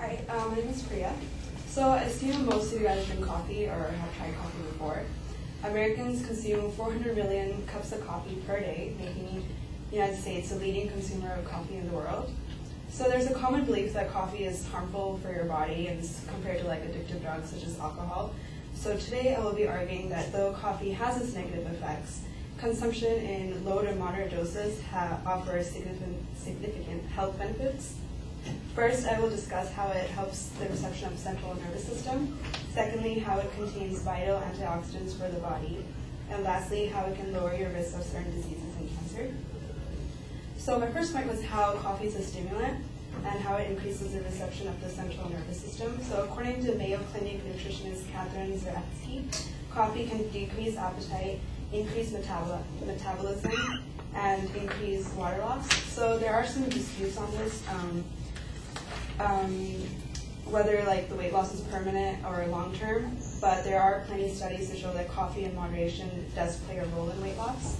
Hi, my name is Priya. So I assume most of you guys drink coffee or have tried coffee before. Americans consume 400 million cups of coffee per day, making the United States the leading consumer of coffee in the world. So there's a common belief that coffee is harmful for your body and is compared to like addictive drugs such as alcohol. So today I will be arguing that though coffee has its negative effects, consumption in low to moderate doses offers significant health benefits. First, I will discuss how it helps the reception of the central nervous system. Secondly, how it contains vital antioxidants for the body. And lastly, how it can lower your risk of certain diseases and cancer. So my first point was how coffee is a stimulant and how it increases the reception of the central nervous system. So according to Mayo Clinic nutritionist Catherine Zaretsky, coffee can decrease appetite, increase metabolism, and increase water loss. So there are some disputes on this. Whether like the weight loss is permanent or long-term, but there are plenty of studies to show that coffee in moderation does play a role in weight loss.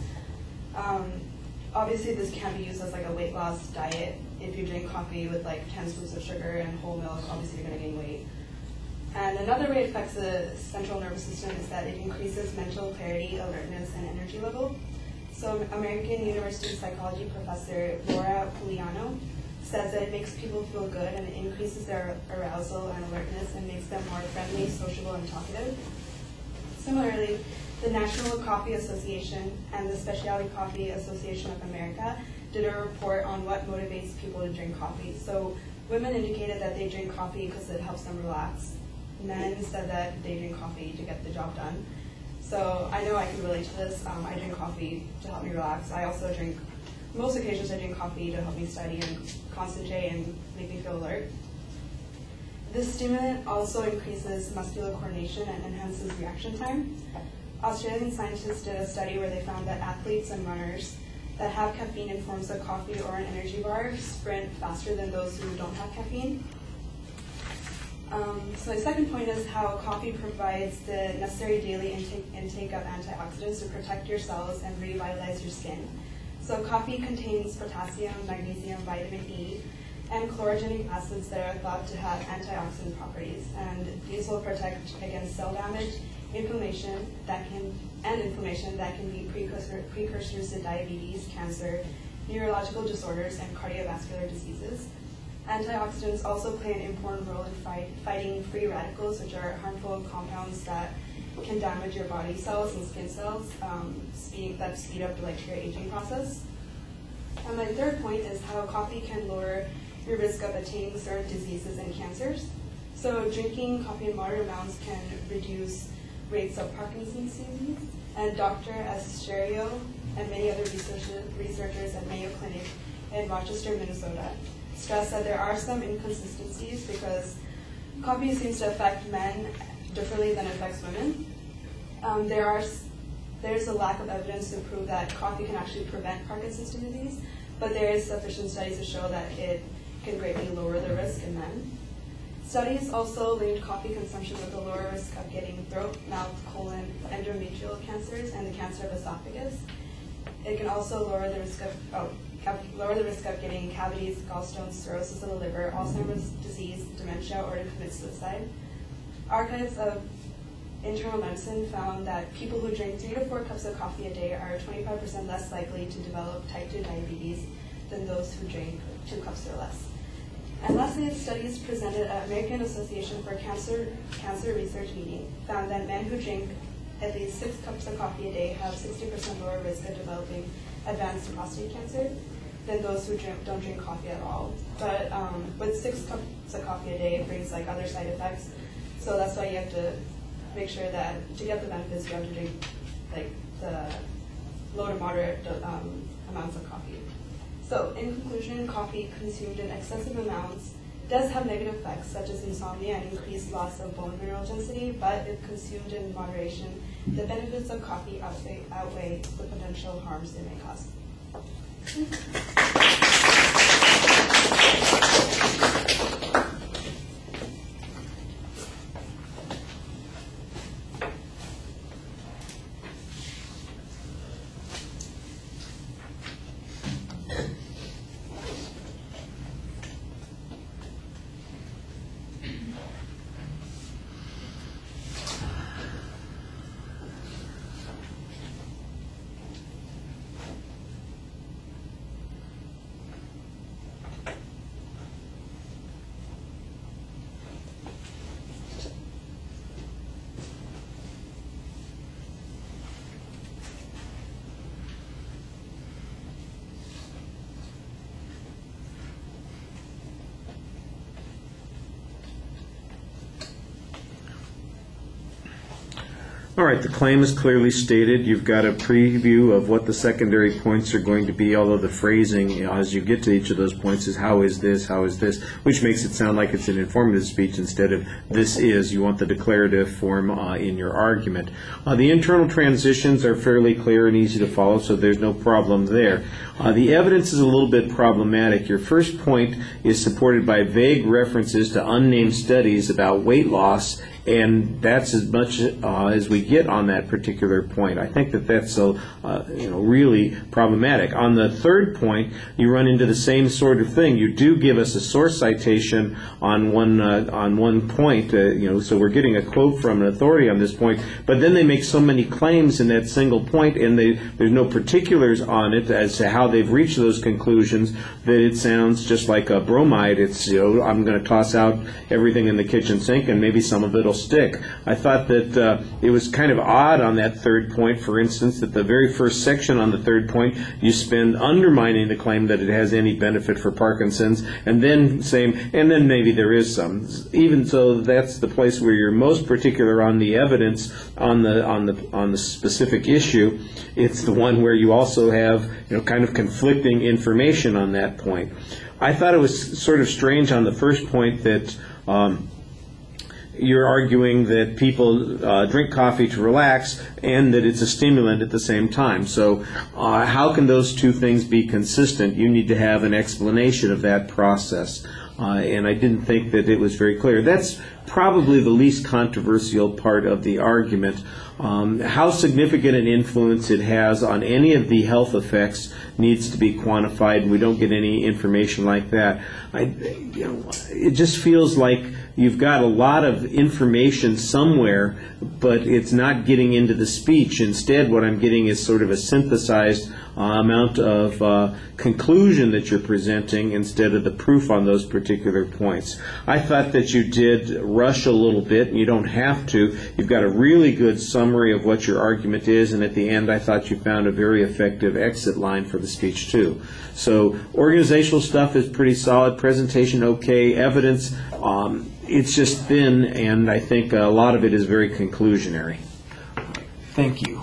Obviously, this can't be used as like a weight loss diet. If you drink coffee with like 10 scoops of sugar and whole milk, obviously you're going to gain weight. And another way it affects the central nervous system is that it increases mental clarity, alertness, and energy level. So American University psychology professor Laura Pugliano says that it makes people feel good and it increases their arousal and alertness and makes them more friendly, sociable, and talkative. Similarly, the National Coffee Association and the Specialty Coffee Association of America did a report on what motivates people to drink coffee. So women indicated that they drink coffee because it helps them relax. Men said that they drink coffee to get the job done. So I know I can relate to this. I drink coffee to help me relax. I also drink, most occasions I drink coffee to help me study and concentrate and make me feel alert. This stimulant also increases muscular coordination and enhances reaction time. Australian scientists did a study where they found that athletes and runners that have caffeine in forms of coffee or an energy bar sprint faster than those who don't have caffeine. So the second point is how coffee provides the necessary daily intake of antioxidants to protect your cells and revitalize your skin. So coffee contains potassium, magnesium, vitamin E, and chlorogenic acids that are thought to have antioxidant properties. And these will protect against cell damage, inflammation that can be precursors to diabetes, cancer, neurological disorders, and cardiovascular diseases. Antioxidants also play an important role in fighting free radicals, which are harmful compounds that can damage your body cells and skin cells, that speed up your aging process. And my third point is how coffee can lower your risk of attaining certain diseases and cancers. So drinking coffee in moderate amounts can reduce rates of Parkinson's disease. And Dr. Ascerio and many other researchers at Mayo Clinic in Rochester, Minnesota, stress that there are some inconsistencies because coffee seems to affect men differently than it affects women. There's a lack of evidence to prove that coffee can actually prevent Parkinson's disease, but there is sufficient studies to show that it can greatly lower the risk in men. Studies also linked coffee consumption with a lower risk of getting throat, mouth, colon, endometrial cancers, and the cancer of esophagus. It can also lower the risk of getting cavities, gallstones, cirrhosis of the liver, Alzheimer's disease, dementia, or to commit suicide. Archives of internal medicine found that people who drink 3 to 4 cups of coffee a day are 25% less likely to develop type 2 diabetes than those who drink 2 cups or less. And lastly, studies presented at American Association for Cancer Research meeting found that men who drink at least 6 cups of coffee a day have 60% lower risk of developing advanced prostate cancer than those who don't drink coffee at all. But with 6 cups of coffee a day, it brings other side effects. So that's why you have to make sure that to get the benefits, you have to drink the low to moderate amounts of coffee. So in conclusion, coffee consumed in excessive amounts does have negative effects such as insomnia and increased loss of bone mineral density, but if consumed in moderation, the benefits of coffee outweigh the potential harms it may cause. All right, the claim is clearly stated. You've got a preview of what the secondary points are going to be, although the phrasing, as you get to each of those points, is how is this, which makes it sound like it's an informative speech instead of this is. You want the declarative form in your argument. The internal transitions are fairly clear and easy to follow, so there's no problem there. The evidence is a little bit problematic. Your first point is supported by vague references to unnamed studies about weight loss, and that's as much as we get on that particular point. I think that that's really problematic. On the third point, you run into the same sort of thing. You do give us a source citation on one point, so we're getting a quote from an authority on this point, but then they make so many claims in that single point, and there's no particulars on it as to how they've reached those conclusions, that it sounds just like a bromide. It's, I'm going to toss out everything in the kitchen sink and maybe some of it'll stick. I thought that it was kind of odd on that third point, for instance, that the very first section on the third point you spend undermining the claim that it has any benefit for Parkinson's, and then saying, and then maybe there is some. Even so, that's the place where you're most particular on the evidence on the specific issue. It's the one where you also have kind of conflicting information on that point. I thought it was sort of strange on the first point that you're arguing that people drink coffee to relax and that it's a stimulant at the same time. So how can those two things be consistent? You need to have an explanation of that process. And I didn't think that it was very clear. That's probably the least controversial part of the argument. How significant an influence it has on any of the health effects needs to be quantified, and we don't get any information like that. It just feels like you've got a lot of information somewhere, but it's not getting into the speech. Instead, what I'm getting is sort of a synthesized amount of conclusion that you're presenting instead of the proof on those particular points. I thought that you did rush a little bit, and you don't have to. You've got a really good summary of what your argument is, and at the end I thought you found a very effective exit line for the speech too. So organizational stuff is pretty solid, presentation okay, evidence, it's just thin, and I think a lot of it is very conclusionary. Thank you.